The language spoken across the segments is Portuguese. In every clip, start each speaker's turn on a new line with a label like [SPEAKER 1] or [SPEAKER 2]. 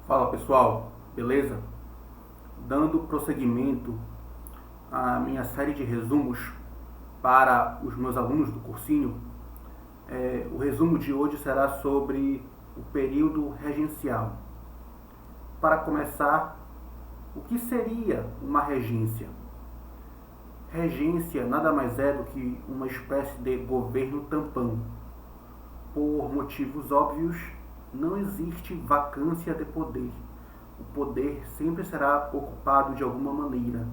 [SPEAKER 1] Fala pessoal, beleza? Dando prosseguimento à minha série de resumos para os meus alunos do cursinho, o resumo de hoje será sobre o período regencial. Para começar, o que seria uma regência? Regência nada mais é do que uma espécie de governo tampão. Por motivos óbvios, não existe vacância de poder. O poder sempre será ocupado de alguma maneira.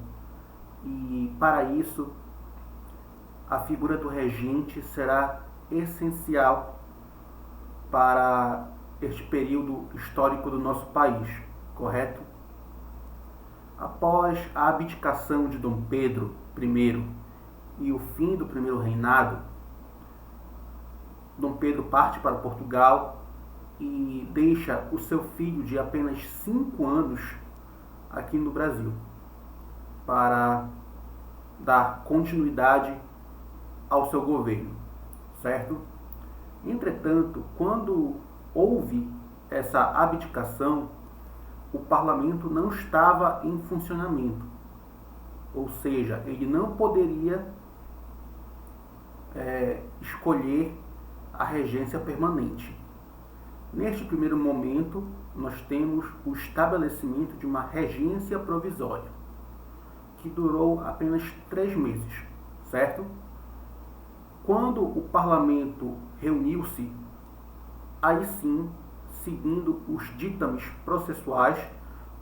[SPEAKER 1] E para isso, a figura do regente será essencial para este período histórico do nosso país, correto? Após a abdicação de Dom Pedro I e o fim do primeiro reinado, Dom Pedro parte para Portugal e deixa o seu filho de apenas 5 anos aqui no Brasil para dar continuidade ao seu governo, certo? Entretanto, quando houve essa abdicação, o parlamento não estava em funcionamento, ou seja, ele não poderia escolher a regência permanente. Neste primeiro momento, nós temos o estabelecimento de uma regência provisória, que durou apenas 3 meses, certo? Quando o parlamento reuniu-se, aí sim, seguindo os ditames processuais,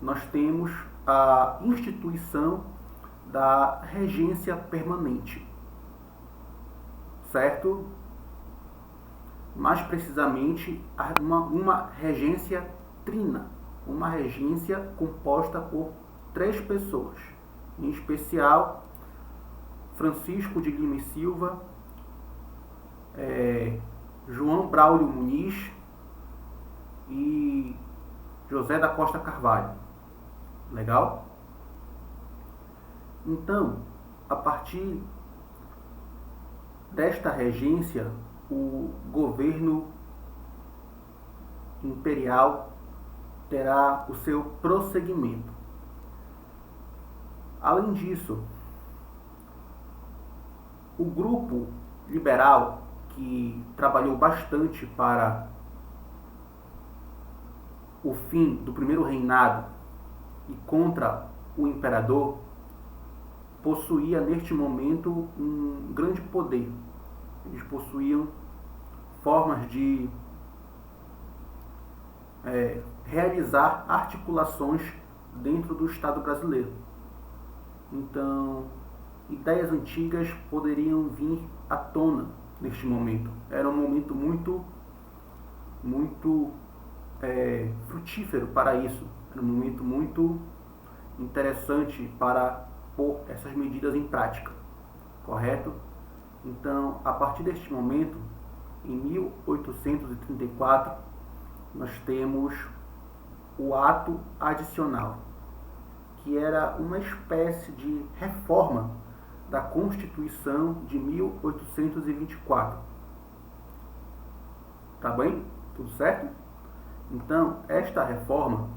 [SPEAKER 1] nós temos a instituição da regência permanente, certo? Mais precisamente, uma regência trina, uma regência composta por 3 pessoas, em especial Francisco de Lima e Silva, João Braulio Muniz e José da Costa Carvalho. Legal? Então, a partir desta regência, o governo imperial terá o seu prosseguimento. Além disso, o grupo liberal, que trabalhou bastante para o fim do primeiro reinado e contra o imperador, possuía neste momento um grande poder. Eles possuíam formas de realizar articulações dentro do Estado brasileiro. Então, ideias antigas poderiam vir à tona neste momento. Era um momento muito frutífero para isso. Era um momento muito interessante para pôr essas medidas em prática, correto? Então, a partir deste momento, em 1834, nós temos o ato adicional, que era uma espécie de reforma da Constituição de 1824. Tá bem? Tudo certo? Então, esta reforma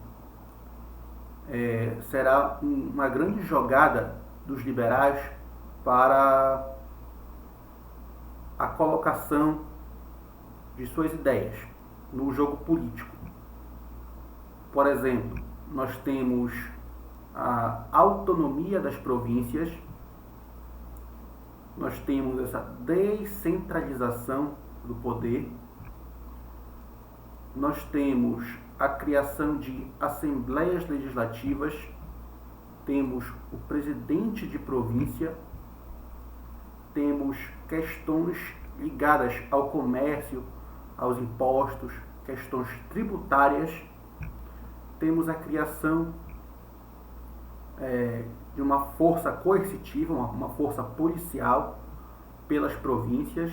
[SPEAKER 1] será uma grande jogada dos liberais para a colocação de suas ideias no jogo político. Por exemplo, nós temos a autonomia das províncias, nós temos essa descentralização do poder, nós temos a criação de assembleias legislativas, temos o presidente de província, temos questões ligadas ao comércio, aos impostos, questões tributárias, temos a criação de uma força coercitiva, uma força policial pelas províncias,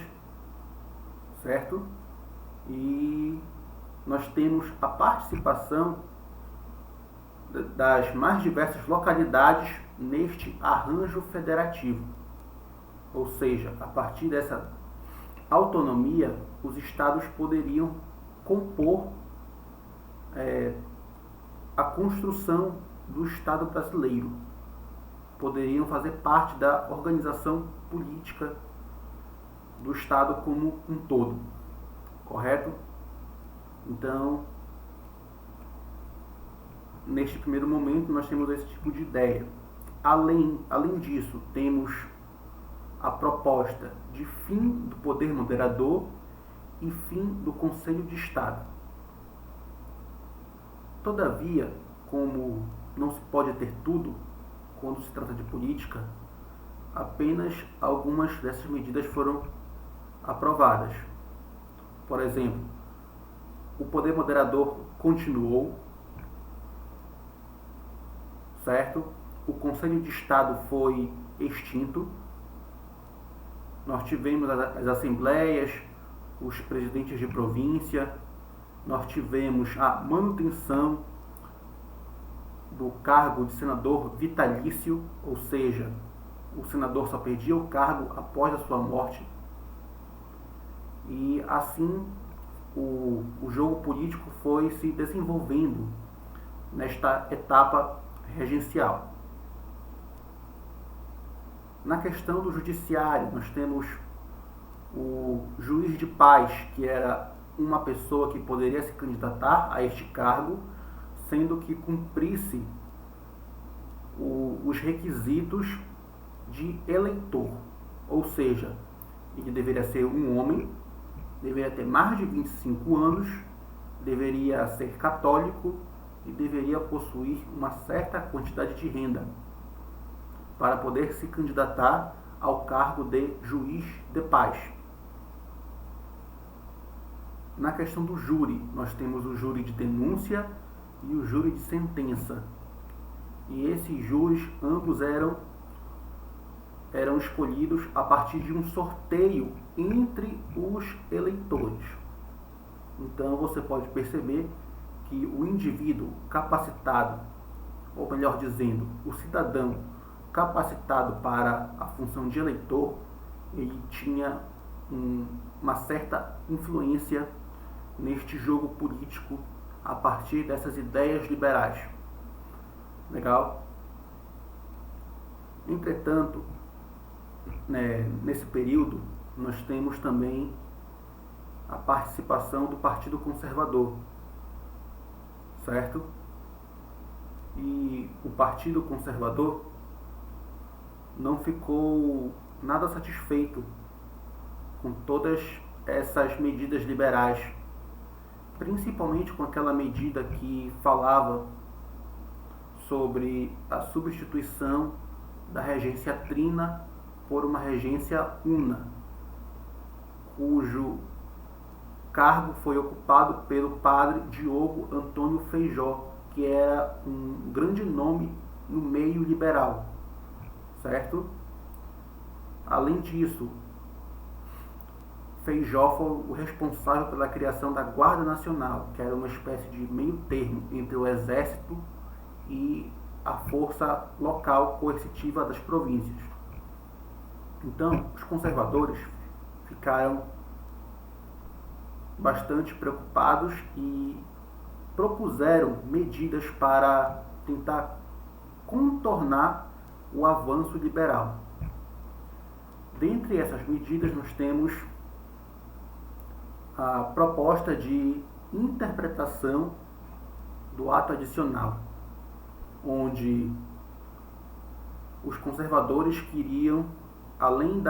[SPEAKER 1] certo? E nós temos a participação das mais diversas localidades neste arranjo federativo. Ou seja, a partir dessa autonomia, os estados poderiam compor a construção do Estado brasileiro. Poderiam fazer parte da organização política do Estado como um todo, correto? Então, neste primeiro momento, nós temos esse tipo de ideia. Além disso, temos a proposta de fim do poder moderador e fim do Conselho de Estado. Todavia, como não se pode ter tudo quando se trata de política, apenas algumas dessas medidas foram aprovadas. Por exemplo, o poder moderador continuou, certo? O Conselho de Estado foi extinto. Nós tivemos as assembleias, os presidentes de província, nós tivemos a manutenção do cargo de senador vitalício, ou seja, o senador só perdia o cargo após a sua morte. E assim o jogo político foi se desenvolvendo nesta etapa regencial. Na questão do judiciário, nós temos o juiz de paz, que era uma pessoa que poderia se candidatar a este cargo, sendo que cumprisse os requisitos de eleitor. Ou seja, ele deveria ser um homem, deveria ter mais de 25 anos, deveria ser católico e deveria possuir uma certa quantidade de renda para poder se candidatar ao cargo de juiz de paz. Na questão do júri, nós temos o júri de denúncia e o júri de sentença. E esses júris, ambos eram escolhidos a partir de um sorteio entre os eleitores. Então você pode perceber que o indivíduo capacitado, ou melhor dizendo, o cidadão capacitado para a função de eleitor, ele tinha uma certa influência neste jogo político a partir dessas ideias liberais. Legal? Entretanto, nesse período, nós temos também a participação do Partido Conservador, certo? E o Partido Conservador não ficou nada satisfeito com todas essas medidas liberais, principalmente com aquela medida que falava sobre a substituição da regência trina por uma regência una, cujo cargo foi ocupado pelo padre Diogo Antônio Feijó, que era um grande nome no meio liberal, certo? Além disso, Feijó foi o responsável pela criação da Guarda Nacional, que era uma espécie de meio termo entre o exército e a força local coercitiva das províncias. Então, os conservadores ficaram bastante preocupados e propuseram medidas para tentar contornar o avanço liberal. Dentre essas medidas, nós temos a proposta de interpretação do ato adicional, onde os conservadores queriam, além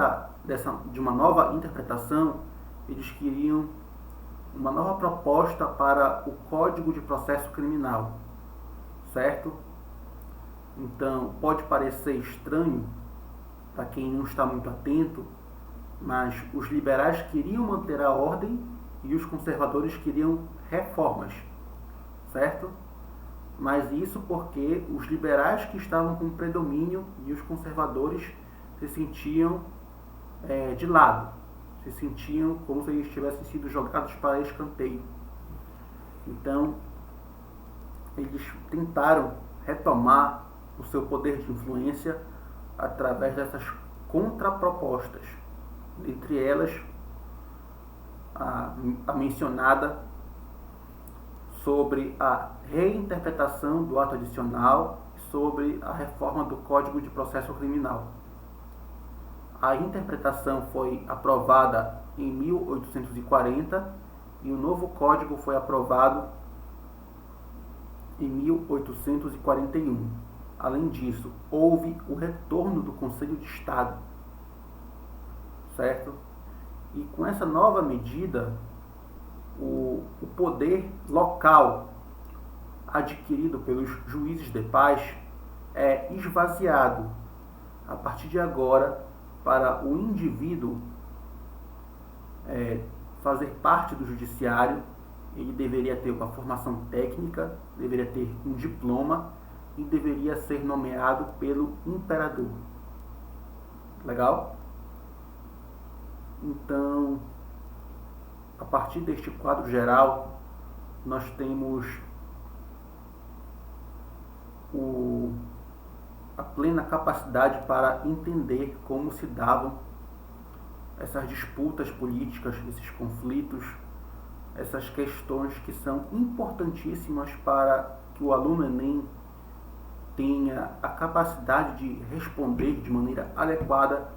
[SPEAKER 1] de uma nova interpretação, eles queriam uma nova proposta para o Código de Processo Criminal, certo? Então, pode parecer estranho para quem não está muito atento, mas os liberais queriam manter a ordem e os conservadores queriam reformas, certo? Mas isso porque os liberais que estavam com predomínio e os conservadores se sentiam de lado, se sentiam como se eles tivessem sido jogados para escanteio. Então, eles tentaram retomar o seu poder de influência através dessas contrapropostas, entre elas a mencionada sobre a reinterpretação do ato adicional e sobre a reforma do Código de Processo Criminal. A interpretação foi aprovada em 1840 e o novo código foi aprovado em 1841. Além disso, houve o retorno do Conselho de Estado, certo? E com essa nova medida, o poder local adquirido pelos juízes de paz é esvaziado a partir de agora para o indivíduo fazer parte do judiciário. Ele deveria ter uma formação técnica, deveria ter um diploma e deveria ser nomeado pelo imperador. Legal? Então, a partir deste quadro geral, nós temos a plena capacidade para entender como se davam essas disputas políticas, esses conflitos, essas questões que são importantíssimas para que o aluno Enem tenha a capacidade de responder de maneira adequada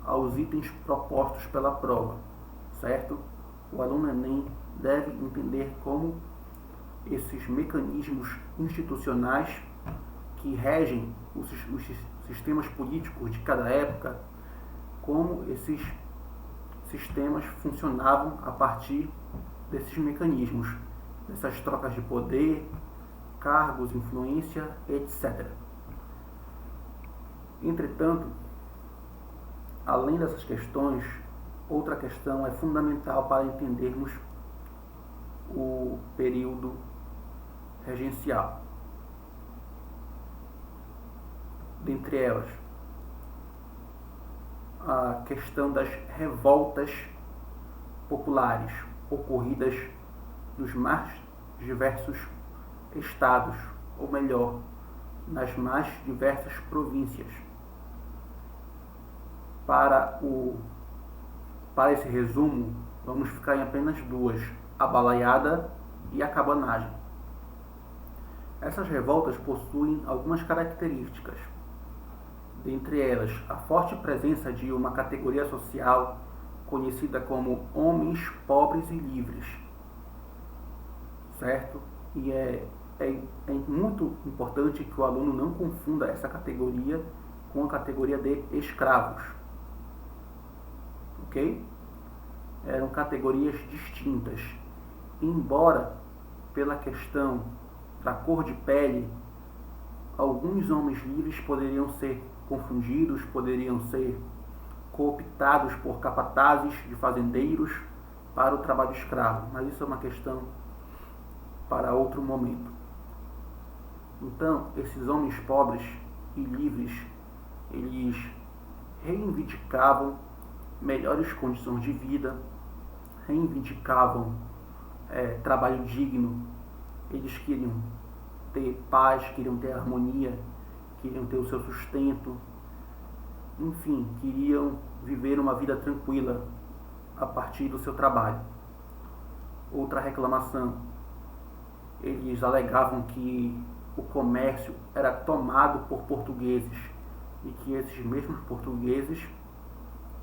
[SPEAKER 1] aos itens propostos pela prova, certo? O aluno Enem deve entender como esses mecanismos institucionais que regem os sistemas políticos de cada época, como esses sistemas funcionavam a partir desses mecanismos, dessas trocas de poder, cargos, influência, etc. Entretanto, além dessas questões, outra questão é fundamental para entendermos o período regencial. Dentre elas, a questão das revoltas populares ocorridas nos mais diversos estados, ou melhor, nas mais diversas províncias. Para esse resumo, vamos ficar em apenas duas: a balaiada e a cabanagem. Essas revoltas possuem algumas características. Dentre elas, a forte presença de uma categoria social conhecida como homens pobres e livres, certo? E é muito importante que o aluno não confunda essa categoria com a categoria de escravos, ok? Eram categorias distintas, embora pela questão da cor de pele, alguns homens livres poderiam ser confundidos, poderiam ser cooptados por capatazes de fazendeiros para o trabalho escravo, mas isso é uma questão para outro momento. Então, esses homens pobres e livres, eles reivindicavam melhores condições de vida, reivindicavam trabalho digno, eles queriam ter paz, queriam ter harmonia, queriam ter o seu sustento, enfim, queriam viver uma vida tranquila a partir do seu trabalho. Outra reclamação, eles alegavam que o comércio era tomado por portugueses e que esses mesmos portugueses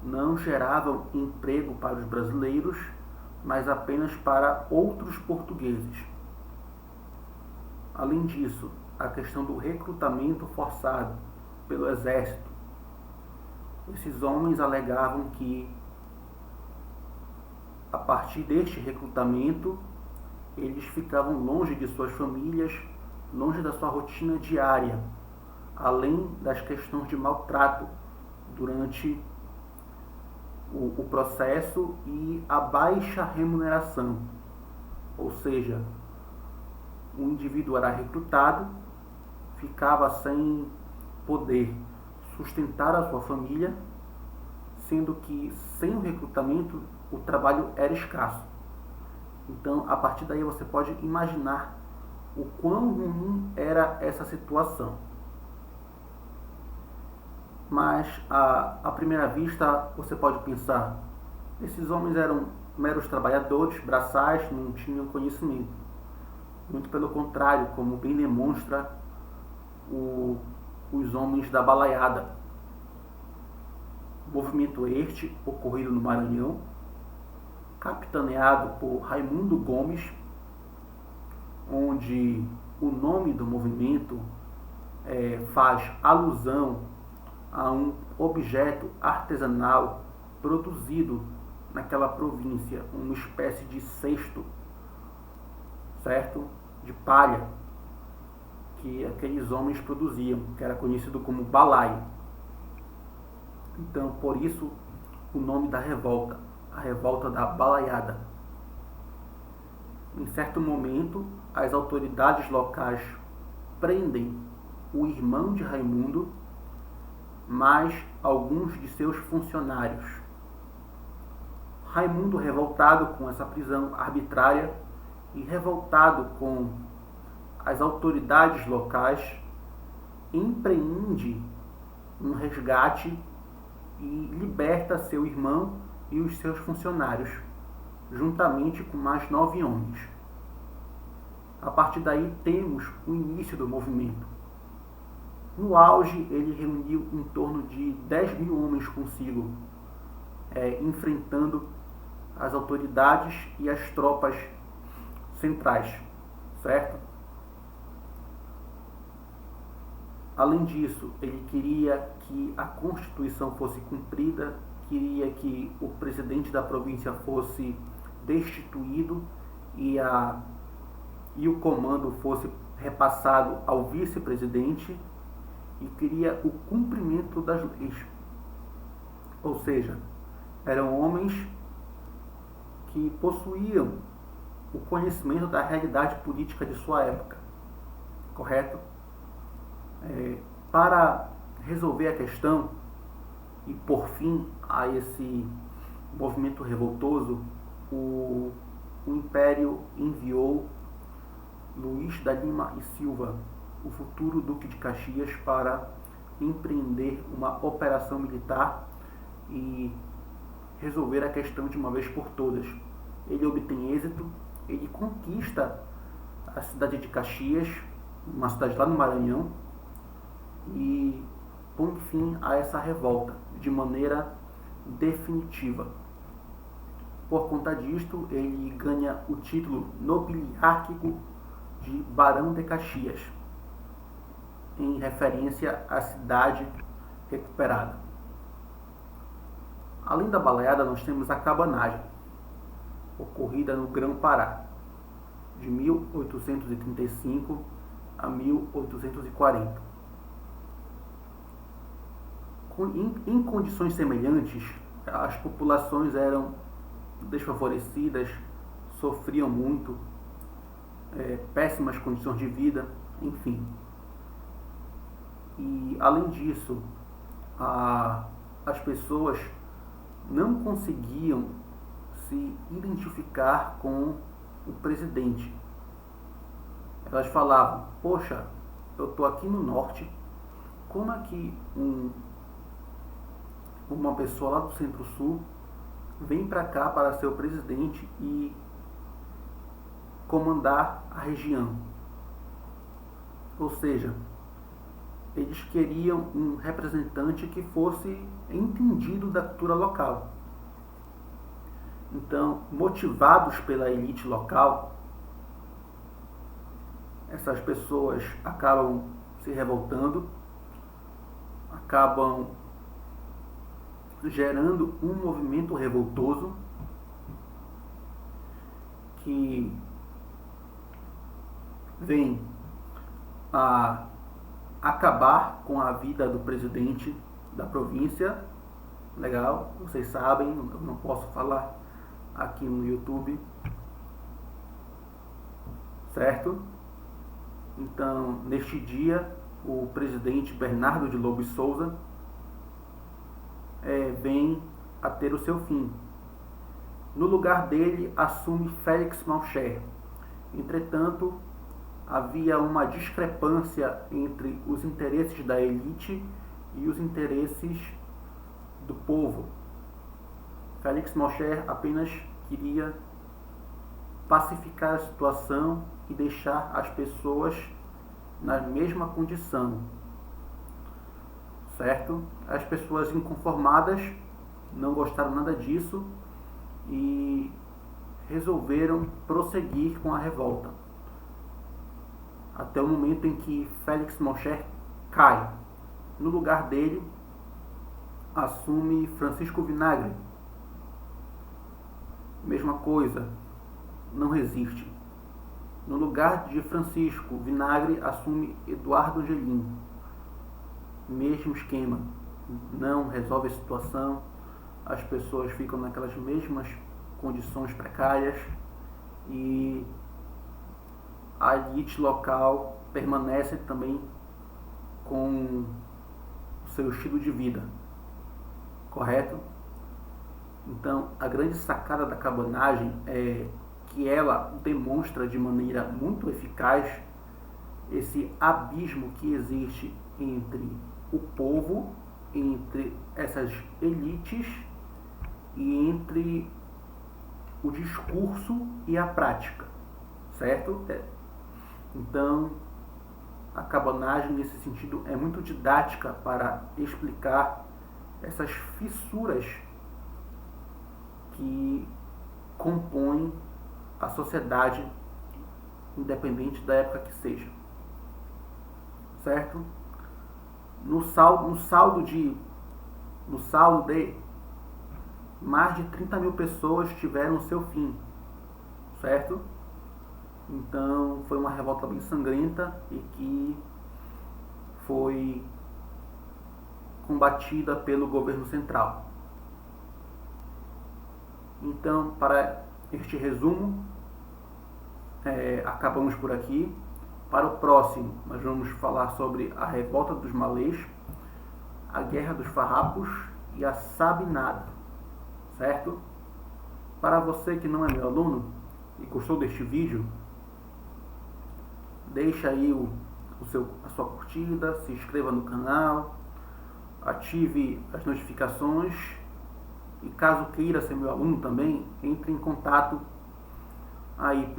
[SPEAKER 1] não geravam emprego para os brasileiros, mas apenas para outros portugueses. Além disso, a questão do recrutamento forçado pelo exército. Esses homens alegavam que, a partir deste recrutamento, eles ficavam longe de suas famílias, longe da sua rotina diária, além das questões de maltrato durante o processo e a baixa remuneração. Ou seja, o indivíduo era recrutado, ficava sem poder sustentar a sua família, sendo que sem o recrutamento o trabalho era escasso. Então, a partir daí você pode imaginar o quão ruim era essa situação. Mas, à primeira vista, você pode pensar, esses homens eram meros trabalhadores, braçais, não tinham conhecimento. No muito pelo contrário, como bem demonstra os homens da balaiada. Movimento este ocorrido no Maranhão, capitaneado por Raimundo Gomes, onde o nome do movimento faz alusão a um objeto artesanal produzido naquela província, uma espécie de cesto, certo? De palha, que aqueles homens produziam, que era conhecido como balaio. Então, por isso, o nome da revolta, a revolta da balaiada. Em certo momento, as autoridades locais prendem o irmão de Raimundo, mais alguns de seus funcionários. Raimundo, revoltado com essa prisão arbitrária e revoltado com as autoridades locais, empreende um resgate e liberta seu irmão e os seus funcionários, juntamente com mais 9 homens. A partir daí temos o início do movimento. No auge, ele reuniu em torno de 10.000 homens consigo, enfrentando as autoridades e as tropas centrais, certo? Além disso, ele queria que a Constituição fosse cumprida, queria que o presidente da província fosse destituído e o comando fosse repassado ao vice-presidente, e queria o cumprimento das leis. Ou seja, eram homens que possuíam o conhecimento da realidade política de sua época, correto? Para resolver a questão e por fim a esse movimento revoltoso, o Império enviou Luís da Lima e Silva, o futuro Duque de Caxias, para empreender uma operação militar e resolver a questão de uma vez por todas. Ele obtém êxito, ele conquista a cidade de Caxias, uma cidade lá no Maranhão, e põe fim a essa revolta de maneira definitiva. Por conta disto, ele ganha o título nobiliárquico de Barão de Caxias, em referência à cidade recuperada. Além da balaiada, nós temos a cabanagem, ocorrida no Grão-Pará, de 1835 a 1840. Em condições semelhantes, as populações eram desfavorecidas, sofriam muito, péssimas condições de vida, enfim. E, além disso, as pessoas não conseguiam se identificar com o presidente. Elas falavam: poxa, eu estou aqui no norte, como é que uma pessoa lá do Centro-Sul vem para cá para ser o presidente e comandar a região? Ou seja, eles queriam um representante que fosse entendido da cultura local. Então, motivados pela elite local, essas pessoas acabam se revoltando, acabam gerando um movimento revoltoso que vem a acabar com a vida do presidente da província. Legal, vocês sabem, eu não posso falar aqui no YouTube, certo? Então, neste dia, o presidente Bernardo de Lobo e Souza vem a ter o seu fim. No lugar dele, assume Félix Malcher. Entretanto, havia uma discrepância entre os interesses da elite e os interesses do povo. Félix Malcher apenas queria pacificar a situação e deixar as pessoas na mesma condição, certo? As pessoas inconformadas não gostaram nada disso e resolveram prosseguir com a revolta, até o momento em que Félix Mocher cai. No lugar dele, assume Francisco Vinagre. Mesma coisa, não resiste. No lugar de Francisco Vinagre, assume Eduardo Angelim. Mesmo esquema, não resolve a situação, as pessoas ficam naquelas mesmas condições precárias e a elite local permanece também com o seu estilo de vida, correto? Então, a grande sacada da cabanagem é que ela demonstra de maneira muito eficaz esse abismo que existe entre o povo, entre essas elites e entre o discurso e a prática, certo? Então, a cabanagem nesse sentido é muito didática para explicar essas fissuras que compõem a sociedade, independente da época que seja, certo? No saldo de mais de 30 mil pessoas tiveram seu fim, certo? Então foi uma revolta bem sangrenta e que foi combatida pelo governo central. Então, para este resumo, acabamos por aqui. Para o próximo, nós vamos falar sobre a revolta dos malês, a guerra dos farrapos e a sabinada, certo? Para você que não é meu aluno e gostou deste vídeo, deixa aí a sua curtida, se inscreva no canal, ative as notificações e caso queira ser meu aluno também, entre em contato aí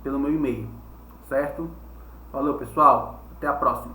[SPEAKER 1] pelo meu e-mail, certo? Valeu, pessoal, até a próxima.